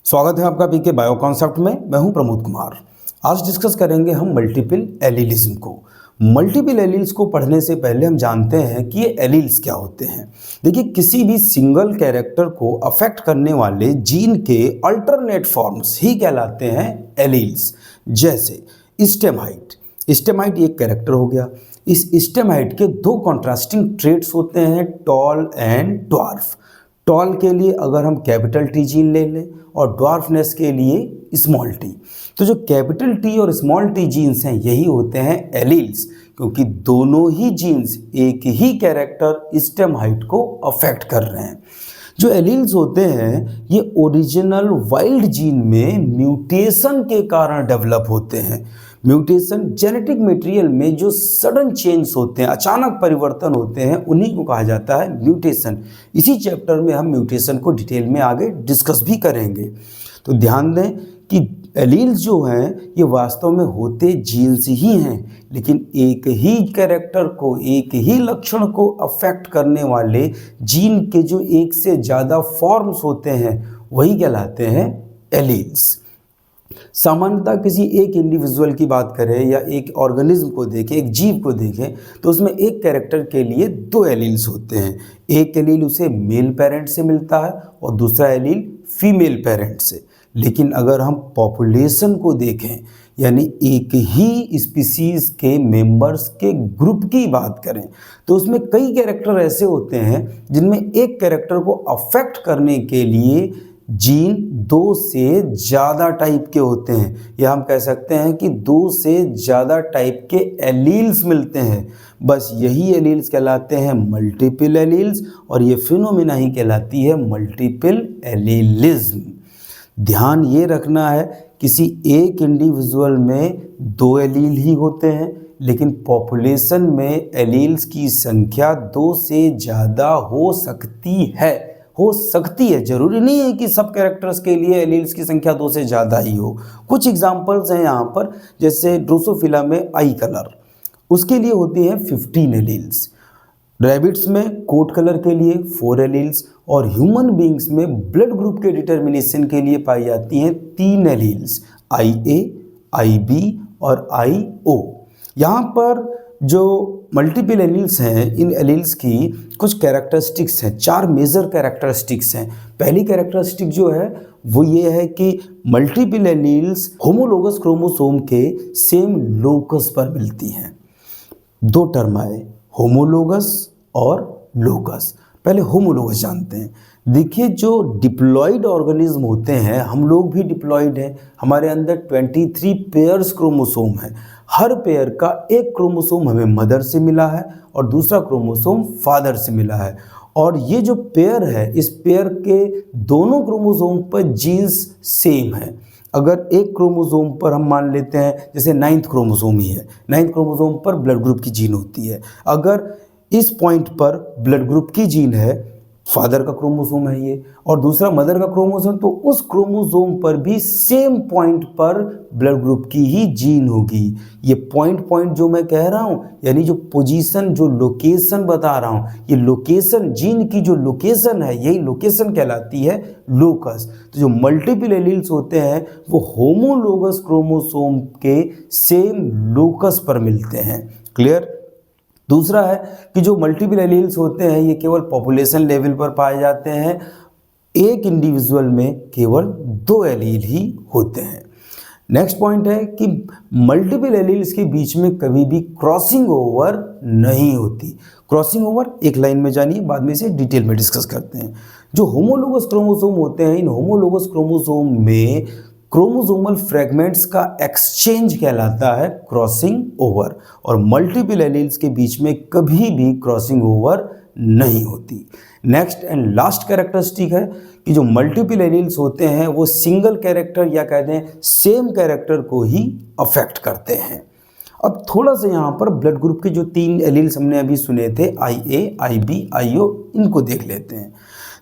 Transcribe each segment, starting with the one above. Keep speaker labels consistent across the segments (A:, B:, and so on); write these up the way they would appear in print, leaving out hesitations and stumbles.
A: स्वागत है आपका पीके बायो कॉन्सेप्ट में। मैं हूं प्रमोद कुमार। आज डिस्कस करेंगे हम मल्टीपल एलीलिज्म को। मल्टीपल एलील्स को पढ़ने से पहले हम जानते हैं कि ये एलील्स क्या होते हैं। देखिए, किसी भी सिंगल कैरेक्टर को अफेक्ट करने वाले जीन के अल्टरनेट फॉर्म्स ही कहलाते हैं एलील्स। जैसे स्टेमाइट। स्टेमाइट एक कैरेक्टर हो गया। इस स्टेमाइट के दो कॉन्ट्रास्टिंग ट्रेट्स होते हैं, टॉल एंड ड्वार्फ। टॉल के लिए अगर हम कैपिटल टी जीन ले लें और ड्वार्फनेस के लिए स्मॉल टी, तो जो कैपिटल टी और स्मॉल टी जीन्स हैं यही होते हैं एलील्स, क्योंकि दोनों ही जीन्स एक ही कैरेक्टर स्टेम हाइट को अफेक्ट कर रहे हैं। जो एलील्स होते हैं ये ओरिजिनल वाइल्ड जीन में म्यूटेशन के कारण डेवलप होते हैं। म्यूटेशन जेनेटिक मटेरियल में जो सडन चेंज होते हैं, अचानक परिवर्तन होते हैं, उन्हीं को कहा जाता है म्यूटेशन। इसी चैप्टर में हम म्यूटेशन को डिटेल में आगे डिस्कस भी करेंगे। तो ध्यान दें कि एलील्स जो हैं ये वास्तव में होते जीन्स ही हैं, लेकिन एक ही कैरेक्टर को, एक ही लक्षण को अफेक्ट करने वाले जीन के जो एक से ज़्यादा फॉर्म्स होते हैं वही कहलाते हैं एलील्स। सामान्यतः किसी एक इंडिविजुअल की बात करें या एक ऑर्गेनिज्म को देखें, एक जीव को देखें, तो उसमें एक कैरेक्टर के लिए दो एलील्स होते हैं। एक एलील उसे मेल पेरेंट से मिलता है और दूसरा एलील फीमेल पेरेंट से। लेकिन अगर हम पॉपुलेशन को देखें, यानी एक ही स्पीसीज के मेंबर्स के ग्रुप की बात करें, तो उसमें कई कैरेक्टर ऐसे होते हैं जिनमें एक कैरेक्टर को अफेक्ट करने के लिए जीन दो से ज़्यादा टाइप के होते हैं, या हम कह सकते हैं कि दो से ज़्यादा टाइप के एलील्स मिलते हैं। बस यही एलील्स कहलाते हैं मल्टीपल एलील्स, और ये फिनोमेना ही कहलाती है मल्टीपल एलीलिज्म। ध्यान ये रखना है, किसी एक इंडिविजुअल में दो एलील ही होते हैं, लेकिन पॉपुलेशन में एलील्स की संख्या दो से ज़्यादा हो सकती है। ज़रूरी नहीं है कि सब कैरेक्टर्स के लिए एलील्स की संख्या दो से ज़्यादा ही हो। कुछ एग्जांपल्स हैं यहाँ पर, जैसे ड्रोसोफिला में आई कलर, उसके लिए होती हैं 15 एलील्स। रैबिट्स में कोट कलर के लिए 4 एलील्स, और ह्यूमन बींग्स में ब्लड ग्रुप के डिटर्मिनेशन के लिए पाई जाती हैं 3 एलील्स, IA, IB और IO। यहाँ पर जो मल्टीपल एलील्स हैं, इन एलील्स की कुछ कैरेक्टरिस्टिक्स हैं, 4 मेजर कैरेक्टरिस्टिक्स हैं। पहली कैरेक्टरिस्टिक जो है वो ये है कि मल्टीपल एलील्स होमोलोगस क्रोमोसोम के सेम लोकस पर मिलती हैं। दो टर्म आए, होमोलोगस और लोकस। पहले होमोलोगस जानते हैं। देखिए, जो डिप्लॉइड ऑर्गेनिज्म होते हैं, हम लोग भी डिप्लॉइड हैं, हमारे अंदर 23 पेयर्स क्रोमोसोम हैं। हर पेयर का एक क्रोमोसोम हमें मदर से मिला है और दूसरा क्रोमोसोम फादर से मिला है, और ये जो पेयर है, इस पेयर के दोनों क्रोमोसोम पर जीन्स सेम है। अगर एक क्रोमोसोम पर हम मान लेते हैं, जैसे 9th क्रोमोसोम ही है, 9th क्रोमोसोम पर ब्लड ग्रुप की जीन होती है, अगर इस पॉइंट पर ब्लड ग्रुप की जीन है, फादर का क्रोमोसोम है ये, और दूसरा मदर का क्रोमोसोम, तो उस क्रोमोसोम पर भी सेम पॉइंट पर ब्लड ग्रुप की ही जीन होगी। ये पॉइंट जो मैं कह रहा हूँ, यानी जो पोजीशन, जो लोकेशन बता रहा हूँ, ये लोकेशन, जीन की जो लोकेशन है, यही लोकेशन कहलाती है लोकस। तो जो मल्टीपल एलील्स होते हैं वो होमोलोगस क्रोमोसोम के सेम लोकस पर मिलते हैं। क्लियर? दूसरा है कि जो मल्टीपल एलील्स होते हैं ये केवल पॉपुलेशन लेवल पर पाए जाते हैं। एक इंडिविजुअल में केवल 2 एलील ही होते हैं। नेक्स्ट पॉइंट है कि मल्टीपल एलील्स के बीच में कभी भी क्रॉसिंग ओवर नहीं होती। क्रॉसिंग ओवर एक लाइन में जानिए, बाद में इसे डिटेल में डिस्कस करते हैं। जो होमोलोगस क्रोमोसोम होते हैं, इन होमोलोगस क्रोमोसोम में क्रोमोसोमल फ्रेगमेंट्स का एक्सचेंज कहलाता है क्रॉसिंग ओवर, और मल्टीपल एलील्स के बीच में कभी भी क्रॉसिंग ओवर नहीं होती। नेक्स्ट एंड लास्ट कैरेक्टरिस्टिक है कि जो मल्टीपल एलील्स होते हैं वो सिंगल कैरेक्टर, या कहते हैं सेम कैरेक्टर को ही अफेक्ट करते हैं। अब थोड़ा सा यहाँ पर ब्लड ग्रुप के जो 3 एलील्स हमने अभी सुने थे, IA, IB, IO, इनको देख लेते हैं।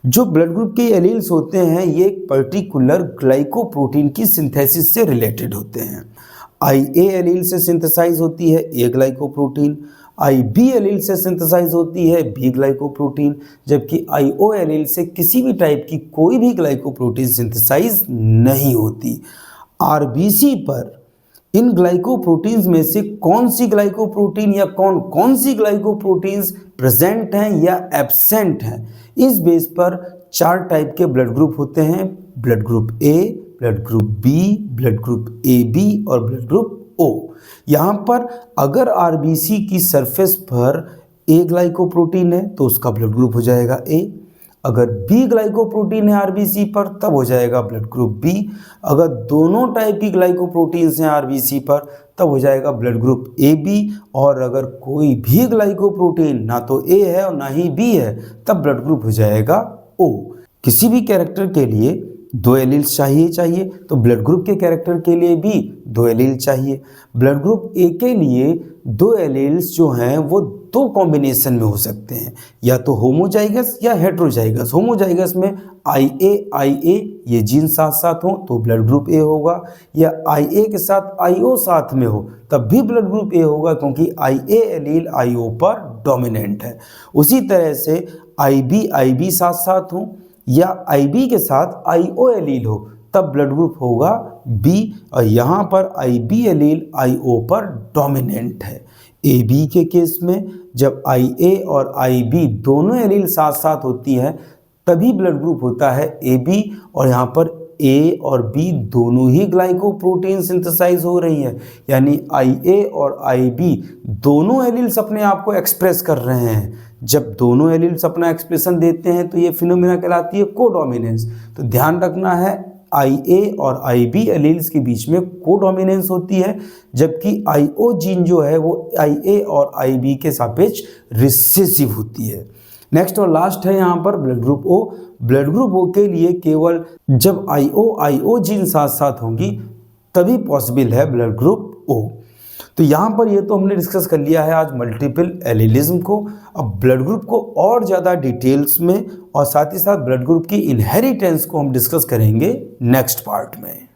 A: जो ब्लड ग्रुप के एलील्स होते हैं ये एक पर्टिकुलर ग्लाइकोप्रोटीन की सिंथेसिस से रिलेटेड होते हैं। IA एलील से सिंथेसाइज होती है ए ग्लाइकोप्रोटीन, IB एलील से सिंथेसाइज होती है बी ग्लाइकोप्रोटीन, जबकि IO एलील से किसी भी टाइप की कोई भी ग्लाइकोप्रोटीन सिंथेसाइज नहीं होती। RBC पर इन ग्लाइकोप्रोटीन्स में से कौन सी ग्लाइकोप्रोटीन या कौन कौन सी ग्लाइकोप्रोटीन्स प्रेजेंट हैं या एब्सेंट हैं, इस बेस पर 4 टाइप के ब्लड ग्रुप होते हैं। Blood group A, blood group B, blood group AB और ब्लड ग्रुप O। यहाँ पर अगर RBC की सरफेस पर A ग्लाइकोप्रोटीन है तो उसका ब्लड ग्रुप हो जाएगा A। अगर B ग्लाइकोप्रोटीन है RBC पर तब हो जाएगा ब्लड ग्रुप B। अगर दोनों टाइप की ग्लाइकोप्रोटीन्स हैं RBC पर तब हो जाएगा ब्लड ग्रुप AB। और अगर कोई भी ग्लाइकोप्रोटीन ना तो A है और ना ही B है तब ब्लड ग्रुप हो जाएगा O। किसी भी कैरेक्टर के लिए 2 एलील्स चाहिए तो ब्लड ग्रुप के कैरेक्टर के लिए भी 2 एलील चाहिए। ब्लड ग्रुप A के लिए 2 एलील्स जो हैं वो 2 कॉम्बिनेशन में हो सकते हैं, या तो होमोजाइगस या हेट्रोजाइगस। होमोजाइगस में IA ये जीन साथ साथ हो तो ब्लड ग्रुप A होगा, या IA के साथ IO साथ में हो तब भी ब्लड ग्रुप A होगा, क्योंकि IA एलील IO पर डोमिनेंट है। उसी तरह से IB साथ साथ हो या IB के साथ IO एलील हो तब ब्लड ग्रुप होगा B, और यहाँ पर IB एलील IO पर डोमिनेंट है। AB के केस में जब IA और IB दोनों एलील साथ साथ होती है तभी ब्लड ग्रुप होता है AB, और यहाँ पर A और B दोनों ही ग्लाइकोप्रोटीन सिंथेसाइज हो रही है, यानी IA और IB दोनों एलील्स अपने आप को एक्सप्रेस कर रहे हैं। जब दोनों एलील्स अपना एक्सप्रेशन देते हैं तो ये फिनोमेना कहलाती है कोडोमिनेंस। तो ध्यान रखना है IA और IB एलील्स के बीच में कोडोमिनेंस होती है, जबकि IO जीन जो है वो IA और IB के सापेक्ष रिसेसिव होती है। नेक्स्ट और लास्ट है यहाँ पर blood group O। Blood group O के लिए केवल जब IO जीन साथ साथ होंगी तभी पॉसिबल है ब्लड ग्रुप O। तो यहाँ पर ये तो हमने डिस्कस कर लिया है आज मल्टीपल एलीलिज्म को। अब ब्लड ग्रुप को और ज़्यादा डिटेल्स में और साथ ही साथ ब्लड ग्रुप की इनहेरिटेंस को हम डिस्कस करेंगे नेक्स्ट पार्ट में।